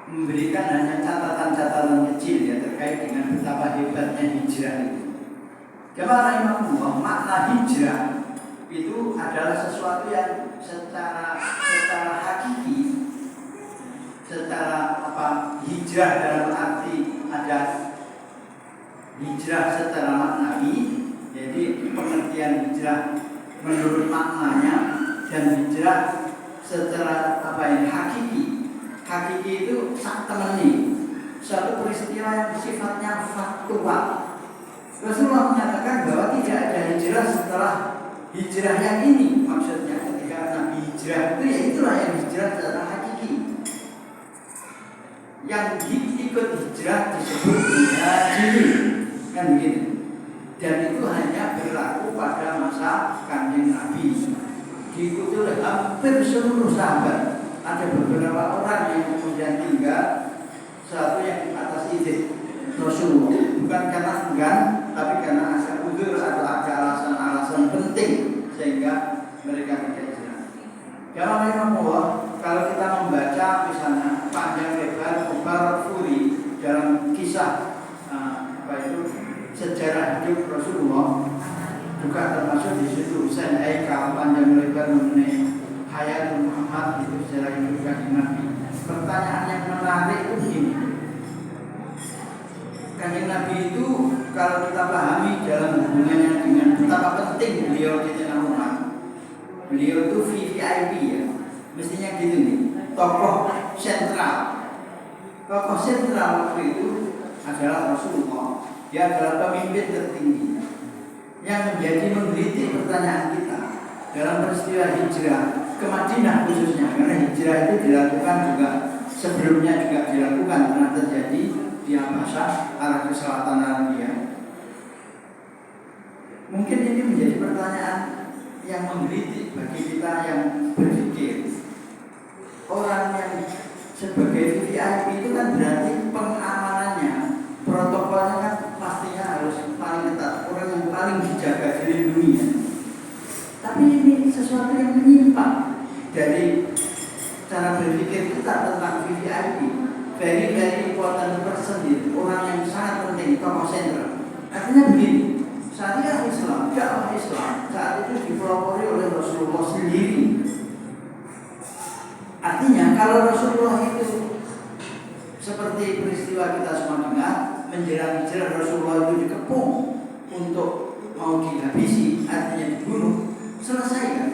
memberikan hanya catatan-catatan kecil ya terkait dengan betapa hebatnya hijrah itu. Jamaah rahimahumullah, makna hijrah itu adalah sesuatu yang secara hakiki, secara hijrah dalam arti ada hijrah secara maknawi, jadi pengertian hijrah menurut maknanya, dan hijrah secara hakiki. Hakiki itu sak temeni, suatu peristiwa yang sifatnya faktual. Rasulullah menyatakan bahwa tidak ada hijrah setelah hijrah yang ini. Maksudnya ketika Nabi hijrah itu, ya itulah yang hijrah secara hakiki. Yang ikut hijrah disebut muhajirin, kan begitu. Dan itu hanya berlaku pada masa Kanjeng Nabi. Diikuti oleh hampir seluruh sahabat. Ada beberapa orang yang kemudian tinggal, satu yang atas izin Rasulullah, bukan karena enggan, tapi karena ada udzur atau ada alasan-alasan penting sehingga mereka tidak hijrah. Dalam rahimahullah, kalau kita membaca misalnya panjang lebar Mubarak Furi dalam kisah sejarah hidup Rasulullah, juga termasuk di situ Husain Haikal panjang lebar mengenai Hayatul Muhammad, itu sejarah hidup Kanjeng Nabi. Pertanyaan yang menarik itu begini, Kanjeng Nabi itu kalau kita pahami dalam hubungannya dengan betapa penting beliau di tengah umat, beliau itu VVIP ya, mestinya gitu nih, tokoh sentral. Tokoh sentral waktu itu adalah Rasulullah. Dia adalah pemimpin tertinggi yang menjadi menggelitik pertanyaan kita dalam peristiwa hijrah ke Madinah khususnya, karena hijrah itu dilakukan juga sebelumnya juga dilakukan, pernah terjadi di Habasah arah ke selatan Arabia. Mungkin ini menjadi pertanyaan yang menggelitik bagi kita yang berpikir. Orang yang sebagai VIP itu kan berarti pengamanannya, protokolnya kan pastinya harus paling ketat, orang yang paling dijaga, dilindungi. Tapi ini sesuatu yang menyimpang dari cara berpikir kita tentang VIP. Very important person itu, orang yang sangat penting, tokoh sentral. Artinya begini, syariat Islam, dakwah Islam saat itu dipelopori oleh Rasulullah sendiri. Artinya kalau Rasulullah itu seperti peristiwa kita semua dengar, menjelang hijrah Rasulullah itu dikepung untuk mau dihabisi, artinya dibunuh, selesai kan?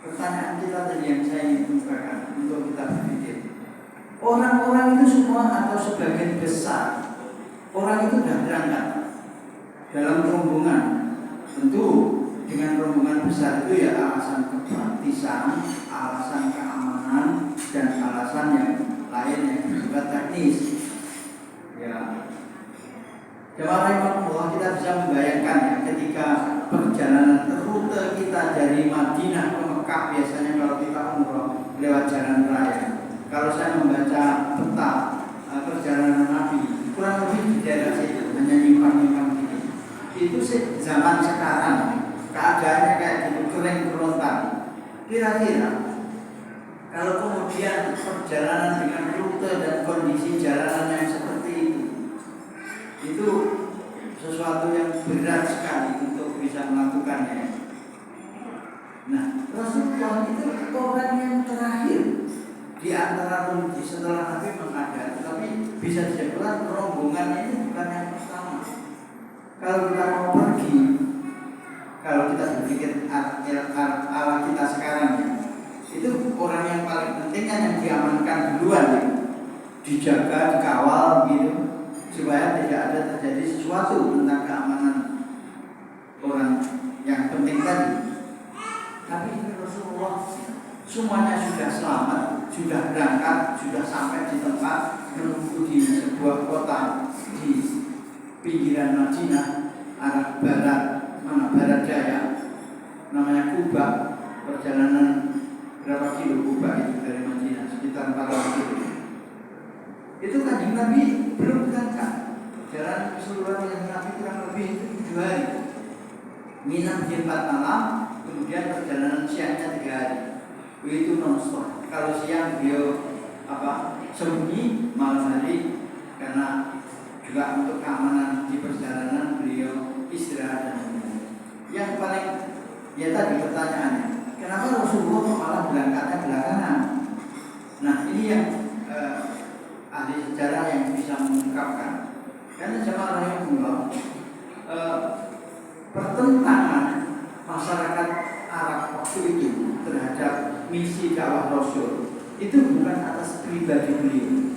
Pertanyaan kita tadi yang saya ingin ungkapkan untuk kita berpikir, orang-orang itu semua atau sebagian besar orang itu sudah berangkat dalam rombongan, tentu dengan rombongan besar itu ya alasan kepraktisan, alasan keamanan, dan alasan yang lain yang bersifat teknis. Ya, jemaah rahimahullah, kita bisa membayangkan ya, ketika perjalanan rute kita dari Madinah ke Mekah, biasanya kalau kita umroh lewat jalan raya. Kalau saya membaca peta perjalanan Nabi, kurang lebih di daerah situ, hanya nyimpang-nyimpang gitu. Itu zaman sekarang keadaannya kayak gitu, kering kerontang. Kira-kira kalau kemudian perjalanan dengan rute dan kondisi jalanan yang seperti itu sesuatu yang berat sekali untuk bisa melakukannya. Nah, Rasulullah itu orang yang terakhir di antara kondisi setelah Nabi menghadap, tetapi bisa disebutkan rombongan ini bukan yang pertama. Kalau kita mau pergi, kalau kita berpikir ala kita sekarang ya, itu orang yang paling penting kan yang diamankan duluan ya, dijaga, dikawal gitu, supaya tidak ada terjadi sesuatu tentang keamanan orang yang penting tadi. Tapi Rasulullah semuanya sudah selamat, sudah berangkat, sudah sampai di tempat, menunggu di sebuah kota di pinggiran Madinah, arah barat, barat daya, namanya Kuba. Perjalanan berapa kilo Kuba itu dari Madinah? Sekitar 400 kilo. Itu Kanjeng Nabi belum berangkat. Jalan keseluruhan yang Nabi kurang lebih itu 7 hari. Mina di 4 malam, kemudian perjalanan siangnya 3 hari. Itu non-stop. Kalau siang beliau sembunyi malam hari, karena juga untuk keamanan di perjalanan beliau istirahat dan menunggu. Yang paling tadi pertanyaannya, kenapa Rasulullah malah berangkatnya belakangan? Nah ini yang ahli sejarah yang bisa mengungkapkan. Karena jemaah rahimahullah, pertentangan masyarakat Arab waktu itu terhadap misi dakwah Rasul itu bukan atas pribadi beliau.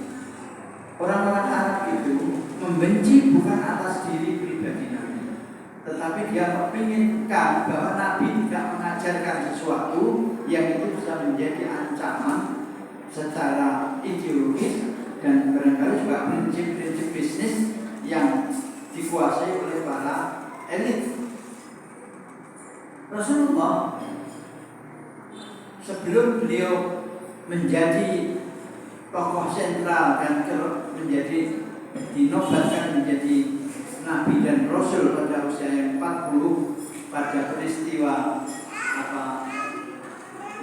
Orang-orang Arab itu membenci bukan atas diri pribadi Nabi, tetapi dia menginginkan bahwa Nabi tidak mengajarkan sesuatu yang itu bisa menjadi ancaman secara ideologis dan barangkali juga prinsip-prinsip bisnis yang dikuasai oleh para elit. Rasulullah sebelum beliau menjadi tokoh sentral dan dinobatkan menjadi Nabi dan Rasul pada usia yang 40, pada peristiwa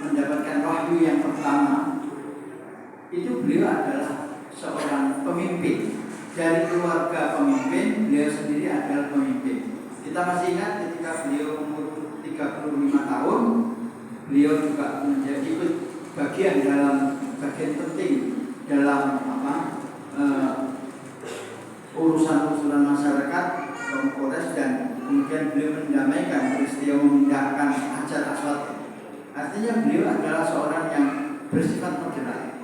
mendapatkan wahyu yang pertama, itu beliau adalah seorang pemimpin. Dari keluarga pemimpin, beliau sendiri adalah pemimpin. Kita masih ingat ketika beliau umur 35 tahun, beliau juga menjadi ikut bagian penting dalam urusan-urusan masyarakat kaum Quraisy, dan kemudian beliau mendamaikan peristiwa memindahkan Hajar Aswad. Artinya beliau adalah seorang yang bersifat moderat,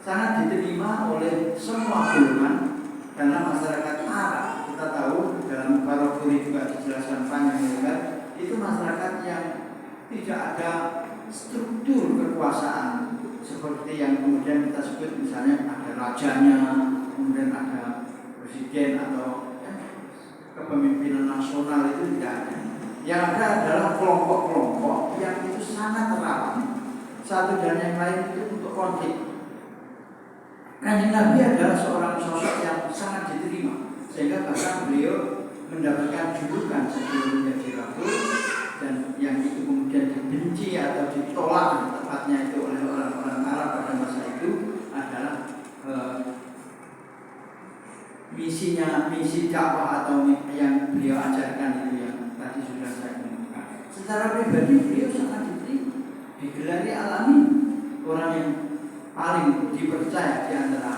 sangat diterima oleh semua golongan, karena masyarakat Arab, kita tahu dalam Barokuri juga dijelaskan panjang lebar, itu masyarakat yang tidak ada struktur kekuasaan seperti yang kemudian kita sebut, misalnya ada rajanya, kemudian ada presiden atau kepemimpinan nasional, itu tidak ada. Yang ada adalah kelompok-kelompok yang itu sangat rawan satu dan yang lain itu untuk konflik. Kanjeng Nabi adalah seorang sosok yang sangat diterima, sehingga bahkan beliau mendapatkan julukan sebelum menjadi rasul, dan yang itu kemudian dibenci atau ditolak tepatnya itu oleh orang-orang Arab pada masa itu adalah misi dakwah atau yang beliau ajarkan itu yang tadi sudah saya kemukakan. Secara pribadi beliau sangat diterima, digelari alami, orang yang paling dipercaya di antara